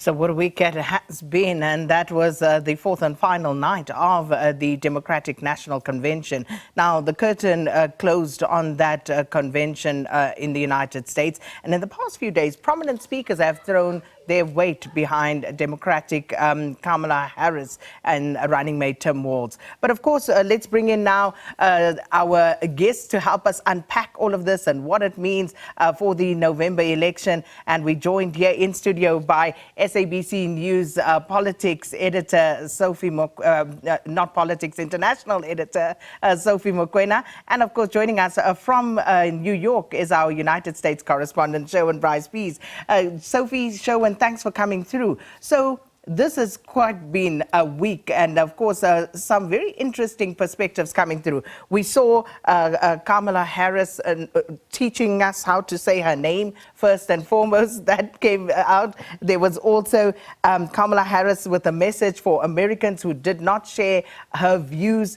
So what a week it has been, and that was the fourth and final night of the Democratic National Convention. Now, the curtain closed on that convention in the United States, and in the past few days, prominent speakers have thrown their weight behind Democratic Kamala Harris and running mate Tim Walz. But of course, let's bring in now our guests to help us unpack all of this and what it means for the November election. And we're joined here in studio by SABC News politics editor Sophie, not politics, international editor Sophie Mokoena. And of course, joining us from New York is our United States correspondent, Sherwin Bryce-Pease. Sophie, Sherwin, thanks for coming through. So this has quite been a week, and of course some very interesting perspectives coming through. We saw Kamala Harris teaching us how to say her name first and foremost. That came out. There was also Kamala Harris with a message for Americans who did not share her views,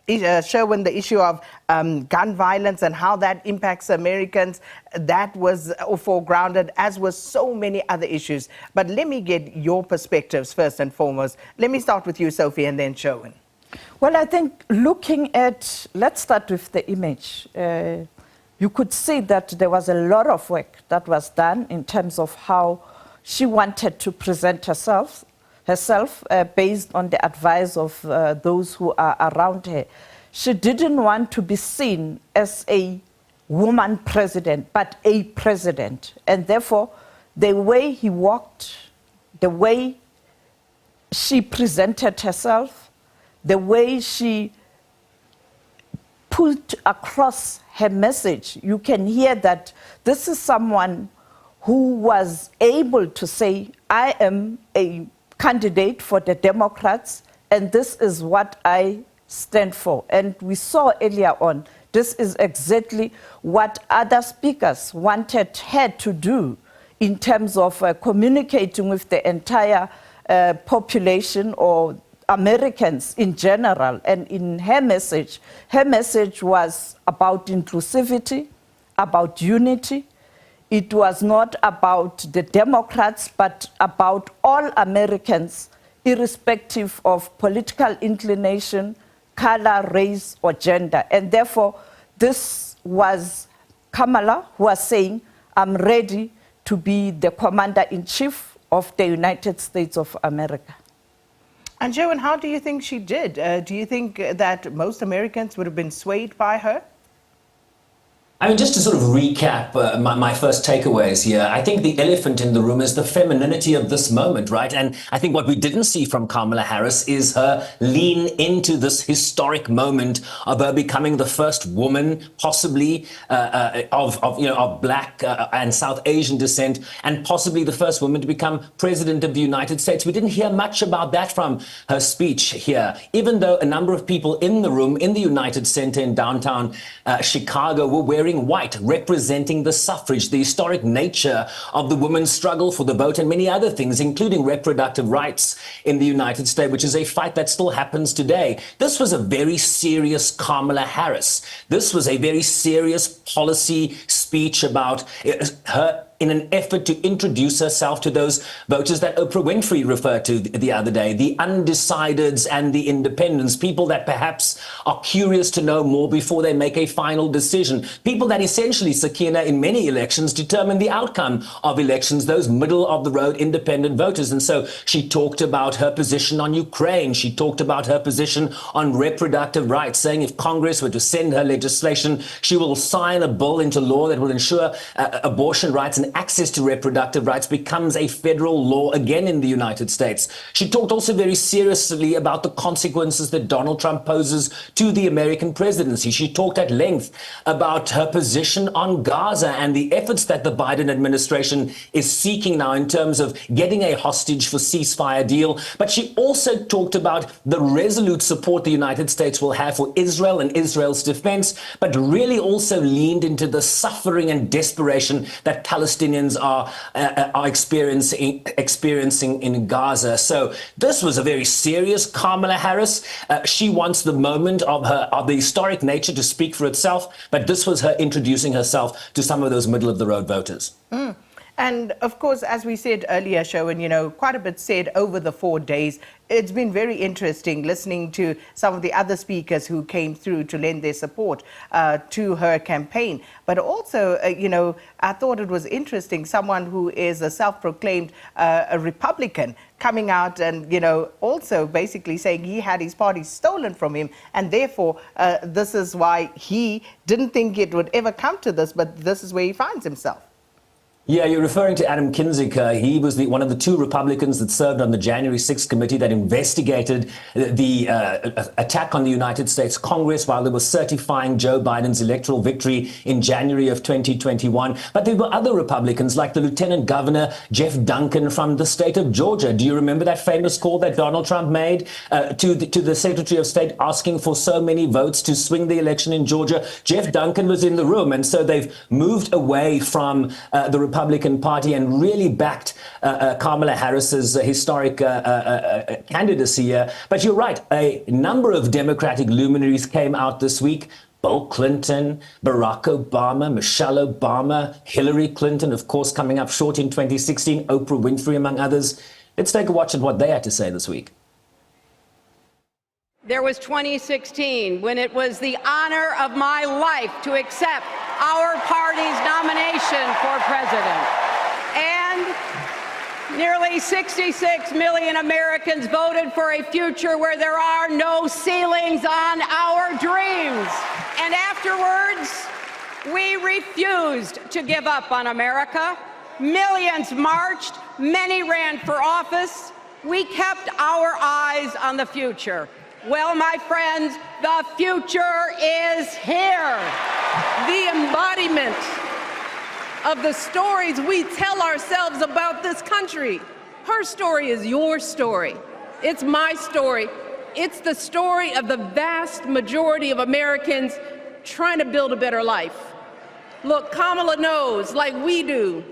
Sherwin, the issue of gun violence and how that impacts Americans, that was foregrounded, as was so many other issues. But let me get your perspectives first and foremost. Let me start with you, Sophie, and then Sherwin. Well, I think looking at, let's start with the image. You could see that there was a lot of work that was done in terms of how she wanted to present herself based on the advice of those who are around her. She didn't want to be seen as a woman president, but a president. And therefore, the way he walked, the way she presented herself, the way she put across her message, you can hear that this is someone who was able to say, I am a candidate for the Democrats, and this is what I stand for. And we saw earlier on, this is exactly what other speakers wanted her to do in terms of communicating with the entire population or Americans in general. And in her message was about inclusivity, about unity. It was not about the Democrats, but about all Americans, irrespective of political inclination, color, race, or gender. And therefore, this was Kamala who was saying, I'm ready to be the commander-in-chief of the United States of America. And Sherwin, how do you think she did? Do you think that most Americans would have been swayed by her? I mean, just to sort of recap my first takeaways here, I think the elephant in the room is the femininity of this moment, right? And I think what we didn't see from Kamala Harris is her lean into this historic moment of her becoming the first woman, possibly of Black and South Asian descent, and possibly the first woman to become president of the United States. We didn't hear much about that from her speech here, even though a number of people in the room in the United Center in downtown Chicago were wearing white, representing the suffrage, the historic nature of the women's struggle for the vote, and many other things, including reproductive rights in the United States, which is a fight that still happens today. This was a very serious Kamala Harris. This was a very serious policy speech about her in an effort to introduce herself to those voters that Oprah Winfrey referred to the other day, the undecideds and the independents, people that perhaps are curious to know more before they make a final decision, people that essentially, Sakina, in many elections determine the outcome of elections, those middle-of-the-road independent voters. And so she talked about her position on Ukraine. She talked about her position on reproductive rights, saying if Congress were to send her legislation, she will sign a bill into law that will ensure abortion rights and access to reproductive rights becomes a federal law again in the United States. She talked also very seriously about the consequences that Donald Trump poses to the American presidency. She talked at length about her position on Gaza and the efforts that the Biden administration is seeking now in terms of getting a hostage for ceasefire deal. But she also talked about the resolute support the United States will have for Israel and Israel's defense, but really also leaned into the suffering and desperation that Palestinians are experiencing in Gaza. So this was a very serious Kamala Harris. She wants the moment of the historic nature to speak for itself, but this was her introducing herself to some of those middle-of-the-road voters. And of course, as we said earlier, Sherwin, quite a bit said over the 4 days. It's been very interesting listening to some of the other speakers who came through to lend their support to her campaign. But also, I thought it was interesting, someone who is a self-proclaimed a Republican coming out and, also basically saying he had his party stolen from him. And therefore, this is why he didn't think it would ever come to this, but this is where he finds himself. Yeah, you're referring to Adam Kinzinger. He was one of the 2 Republicans that served on the January 6th committee that investigated the attack on the United States Congress while they were certifying Joe Biden's electoral victory in January of 2021. But there were other Republicans like the Lieutenant Governor Jeff Duncan from the state of Georgia. Do you remember that famous call that Donald Trump made to the Secretary of State asking for so many votes to swing the election in Georgia? Jeff Duncan was in the room, and so they've moved away from the Republican Party and really backed Kamala Harris's historic candidacy here. But you're right, a number of Democratic luminaries came out this week. Bill Clinton, Barack Obama, Michelle Obama, Hillary Clinton, of course, coming up short in 2016, Oprah Winfrey, among others. Let's take a watch at what they had to say this week. There was 2016 when it was the honor of my life to accept our party's nomination for president. And nearly 66 million Americans voted for a future where there are no ceilings on our dreams. And afterwards, we refused to give up on America. Millions marched, many ran for office. We kept our eyes on the future. Well, my friends, the future is here. The embodiment of the stories we tell ourselves about this country. Her story is your story. It's my story. It's the story of the vast majority of Americans trying to build a better life. Look, Kamala knows, like we do,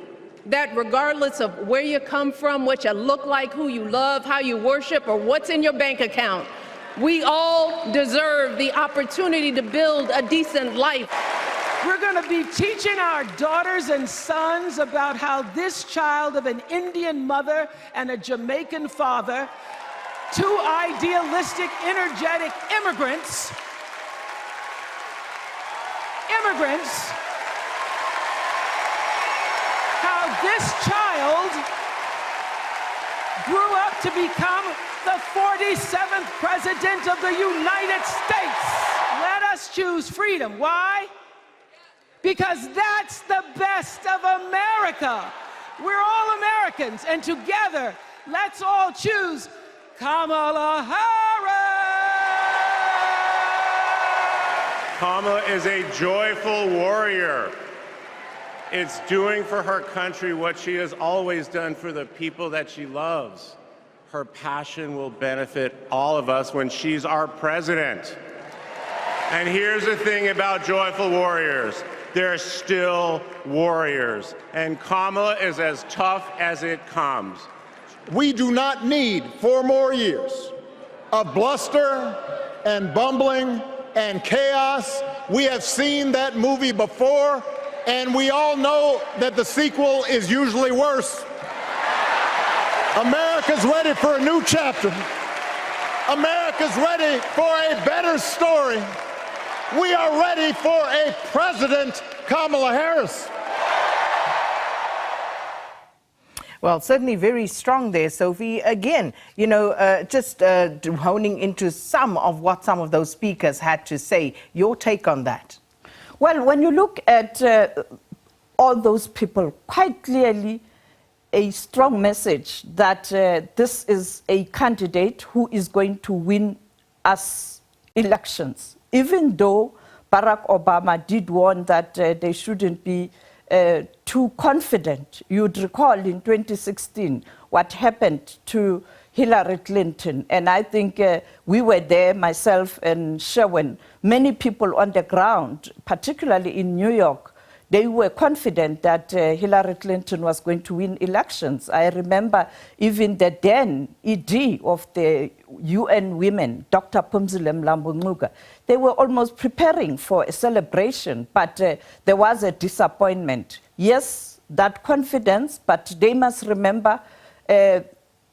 that regardless of where you come from, what you look like, who you love, how you worship, or what's in your bank account, we all deserve the opportunity to build a decent life. We're going to be teaching our daughters and sons about how this child of an Indian mother and a Jamaican father, 2 idealistic, energetic immigrants, how this child grew up to become the 47th President of the United States. Let us choose freedom. Why? Because that's the best of America. We're all Americans, and together, let's all choose Kamala Harris. Kamala is a joyful warrior. It's doing for her country what she has always done for the people that she loves. Her passion will benefit all of us when she's our president. And here's the thing about joyful warriors. They're still warriors. And Kamala is as tough as it comes. We do not need 4 more years of bluster and bumbling and chaos. We have seen that movie before, and we all know that the sequel is usually worse. America's ready for a new chapter. America's ready for a better story. We are ready for a President Kamala Harris. Well, certainly very strong there, Sophie. Again, just honing into some of those speakers had to say. Your take on that? Well, when you look at all those people, quite clearly a strong message that this is a candidate who is going to win us elections. Even though Barack Obama did warn that they shouldn't be too confident. You'd recall in 2016 what happened to Hillary Clinton. And I think we were there, myself and Sherwin, many people on the ground, particularly in New York, they were confident that Hillary Clinton was going to win elections. I remember even the then ED of the UN Women, Dr. Phumzile Mlambo-Ngcuka, they were almost preparing for a celebration, but there was a disappointment. Yes, that confidence, but they must remember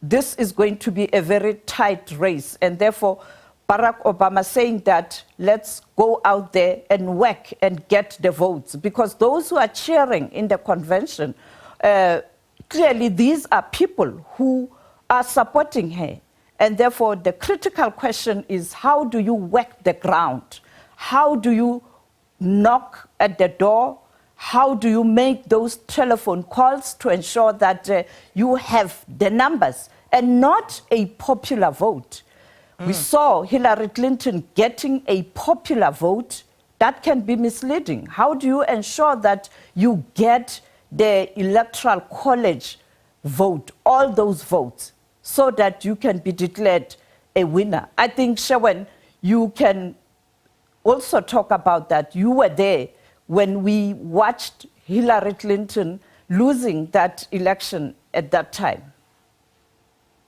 this is going to be a very tight race. And therefore, Barack Obama saying that let's go out there and work and get the votes. Because those who are cheering in the convention, clearly these are people who are supporting her. And therefore, the critical question is, how do you work the ground? How do you knock at the door? How do you make those telephone calls to ensure that you have the numbers and not a popular vote? We saw Hillary Clinton getting a popular vote. That can be misleading. How do you ensure that you get the Electoral College vote, all those votes, so that you can be declared a winner? I think, Shawan, you can also talk about that. You were there when we watched Hillary Clinton losing that election at that time.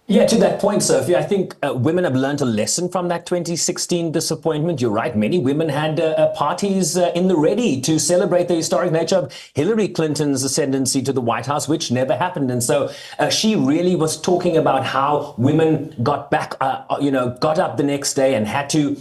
Yeah, to that point, Sophie, I think women have learned a lesson from that 2016 disappointment. You're right. Many women had parties in the ready to celebrate the historic nature of Hillary Clinton's ascendancy to the White House, which never happened. And so she really was talking about how women got back, got up the next day and had to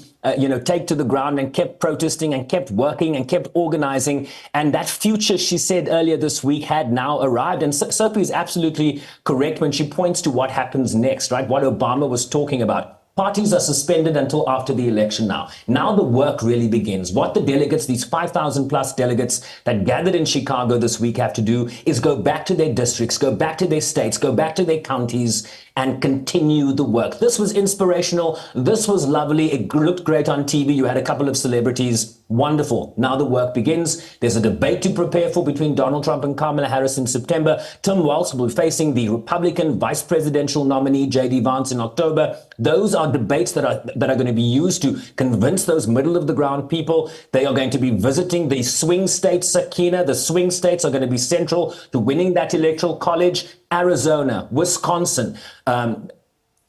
take to the ground and kept protesting and kept working and kept organizing. And that future, she said earlier this week, had now arrived. And Sophie is absolutely correct when she points to what happens next, right? What Obama was talking about. Parties are suspended until after the election now. Now the work really begins. What the delegates, these 5,000 plus delegates that gathered in Chicago this week have to do is go back to their districts, go back to their states, go back to their counties and continue the work. This was inspirational. This was lovely. It looked great on TV. You had a couple of celebrities. Wonderful. Now the work begins. There's a debate to prepare for between Donald Trump and Kamala Harris in September. Tim Walz will be facing the Republican vice presidential nominee, J.D. Vance, in October. Those are debates that are going to be used to convince those middle of the ground people. They are going to be visiting the swing states, Sakina. The swing states are going to be central to winning that electoral college. Arizona, Wisconsin,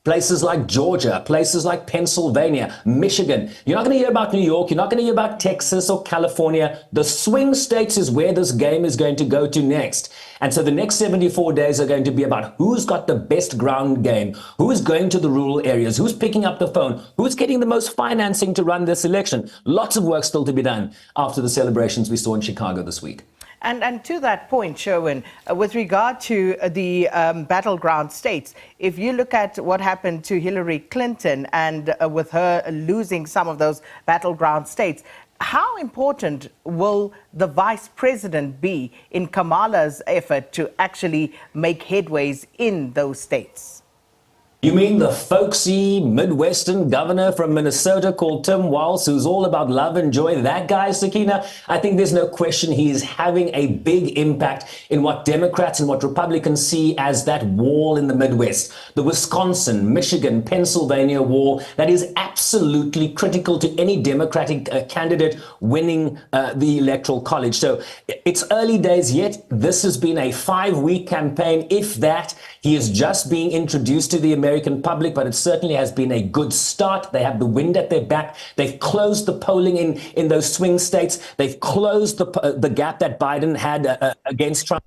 places like Georgia, places like Pennsylvania, Michigan. You're not going to hear about New York. You're not going to hear about Texas or California. The swing states is where this game is going to go to next. And so the next 74 days are going to be about who's got the best ground game, who's going to the rural areas, who's picking up the phone, who's getting the most financing to run this election. Lots of work still to be done after the celebrations we saw in Chicago this week. And to that point, Sherwin, with regard to the battleground states, if you look at what happened to Hillary Clinton and with her losing some of those battleground states, how important will the vice president be in Kamala's effort to actually make headways in those states? You mean the folksy Midwestern governor from Minnesota called Tim Walz, who's all about love and joy? That guy, Sakina, I think there's no question he is having a big impact in what Democrats and what Republicans see as that wall in the Midwest. The Wisconsin, Michigan, Pennsylvania wall that is absolutely critical to any Democratic candidate winning the Electoral College. So it's early days yet. This has been a 5-week campaign, if that. He is just being introduced to the American public, but it certainly has been a good start. They have the wind at their back. They've closed the polling in those swing states. They've closed the gap that Biden had against Trump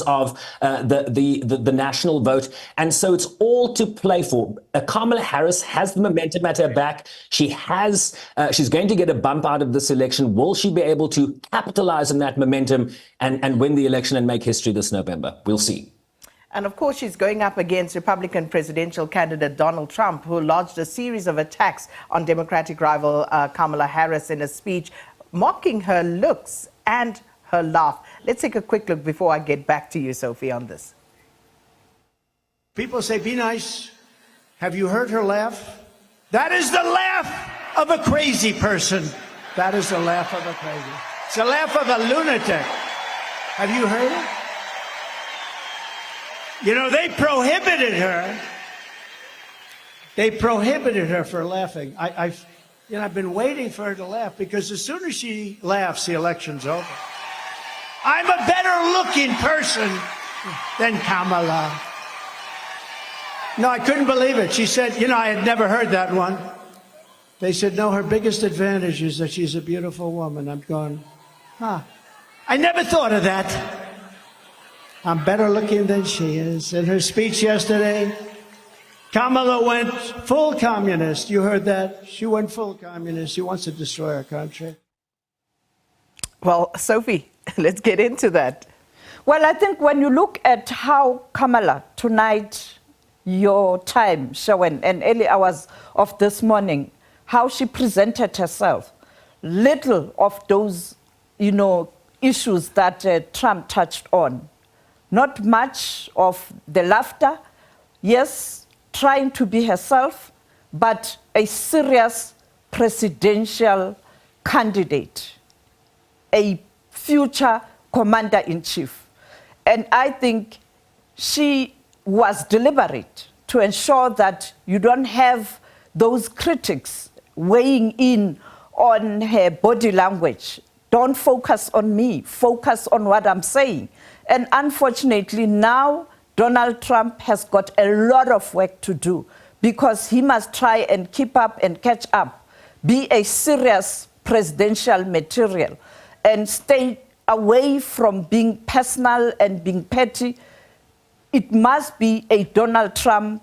of the national vote. And so it's all to play for. Kamala Harris has the momentum at her back. She's going to get a bump out of this election. Will she be able to capitalize on that momentum and win the election and make history this November? We'll see. And of course, she's going up against Republican presidential candidate Donald Trump, who lodged a series of attacks on Democratic rival Kamala Harris in a speech, mocking her looks and her laugh. Let's take a quick look before I get back to you, Sophie, on this. People say, be nice. Have you heard her laugh? That is the laugh of a crazy person. That is the laugh of a crazy. It's the laugh of a lunatic. Have you heard it? You know, they prohibited her. They prohibited her for laughing. I've been waiting for her to laugh because as soon as she laughs, the election's over. I'm a better looking person than Kamala. No, I couldn't believe it. She said, I had never heard that one. They said, no, her biggest advantage is that she's a beautiful woman. I'm going, I never thought of that. I'm better looking than she is. In her speech yesterday, Kamala went full communist. You heard that? She went full communist. She wants to destroy our country. Well, Sophie, let's get into that. Well, I think when you look at how Kamala tonight, your time, Shawan, and early hours of this morning, how she presented herself, little of those, issues that Trump touched on. Not much of the laughter. Yes, trying to be herself, but a serious presidential candidate, a future commander-in-chief. And I think she was deliberate to ensure that you don't have those critics weighing in on her body language. Don't focus on me, focus on what I'm saying. And unfortunately now, Donald Trump has got a lot of work to do because he must try and keep up and catch up, be a serious presidential material, and stay away from being personal and being petty. It must be a Donald Trump,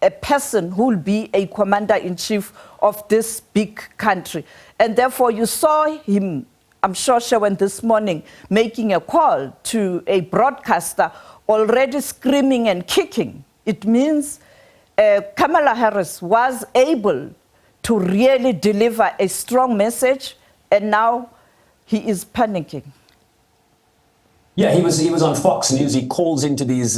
a person who will be a commander-in-chief of this big country. And therefore you saw him, I'm sure Shawan this morning, making a call to a broadcaster already screaming and kicking. It means Kamala Harris was able to really deliver a strong message, and now he is panicking. Yeah, he was on Fox News. He calls into these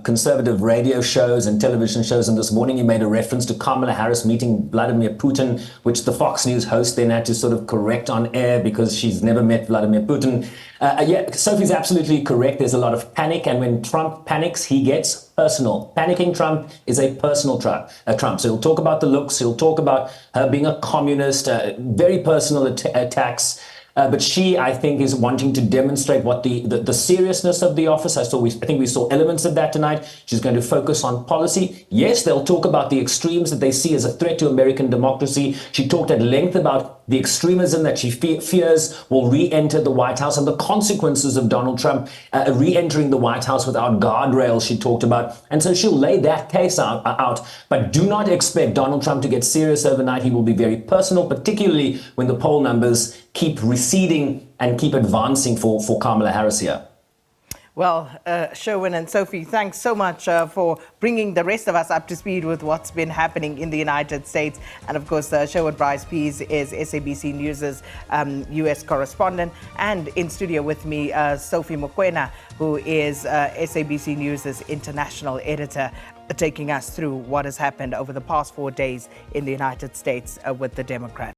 conservative radio shows and television shows. And this morning he made a reference to Kamala Harris meeting Vladimir Putin, which the Fox News host then had to sort of correct on air because she's never met Vladimir Putin. Yeah, Sophie's absolutely correct. There's a lot of panic. And when Trump panics, he gets personal. Panicking Trump is a personal Trump. So he'll talk about the looks. He'll talk about her being a communist, very personal attacks. But she, I think, is wanting to demonstrate what the seriousness of the office. I think we saw elements of that tonight. She's going to focus on policy. Yes, they'll talk about the extremes that they see as a threat to American democracy. She talked at length about the extremism that she fears will re-enter the White House and the consequences of Donald Trump re-entering the White House without guardrails, she talked about. And so she'll lay that case out. But do not expect Donald Trump to get serious overnight. He will be very personal, particularly when the poll numbers keep receding and keep advancing for Kamala Harris here. Well, Sherwin and Sophie, thanks so much for bringing the rest of us up to speed with what's been happening in the United States. And of course, Sherwin Bryce-Pease is SABC News' U.S. correspondent. And in studio with me, Sophie Mokoena, who is SABC News' international editor, taking us through what has happened over the past 4 days in the United States with the Democrats.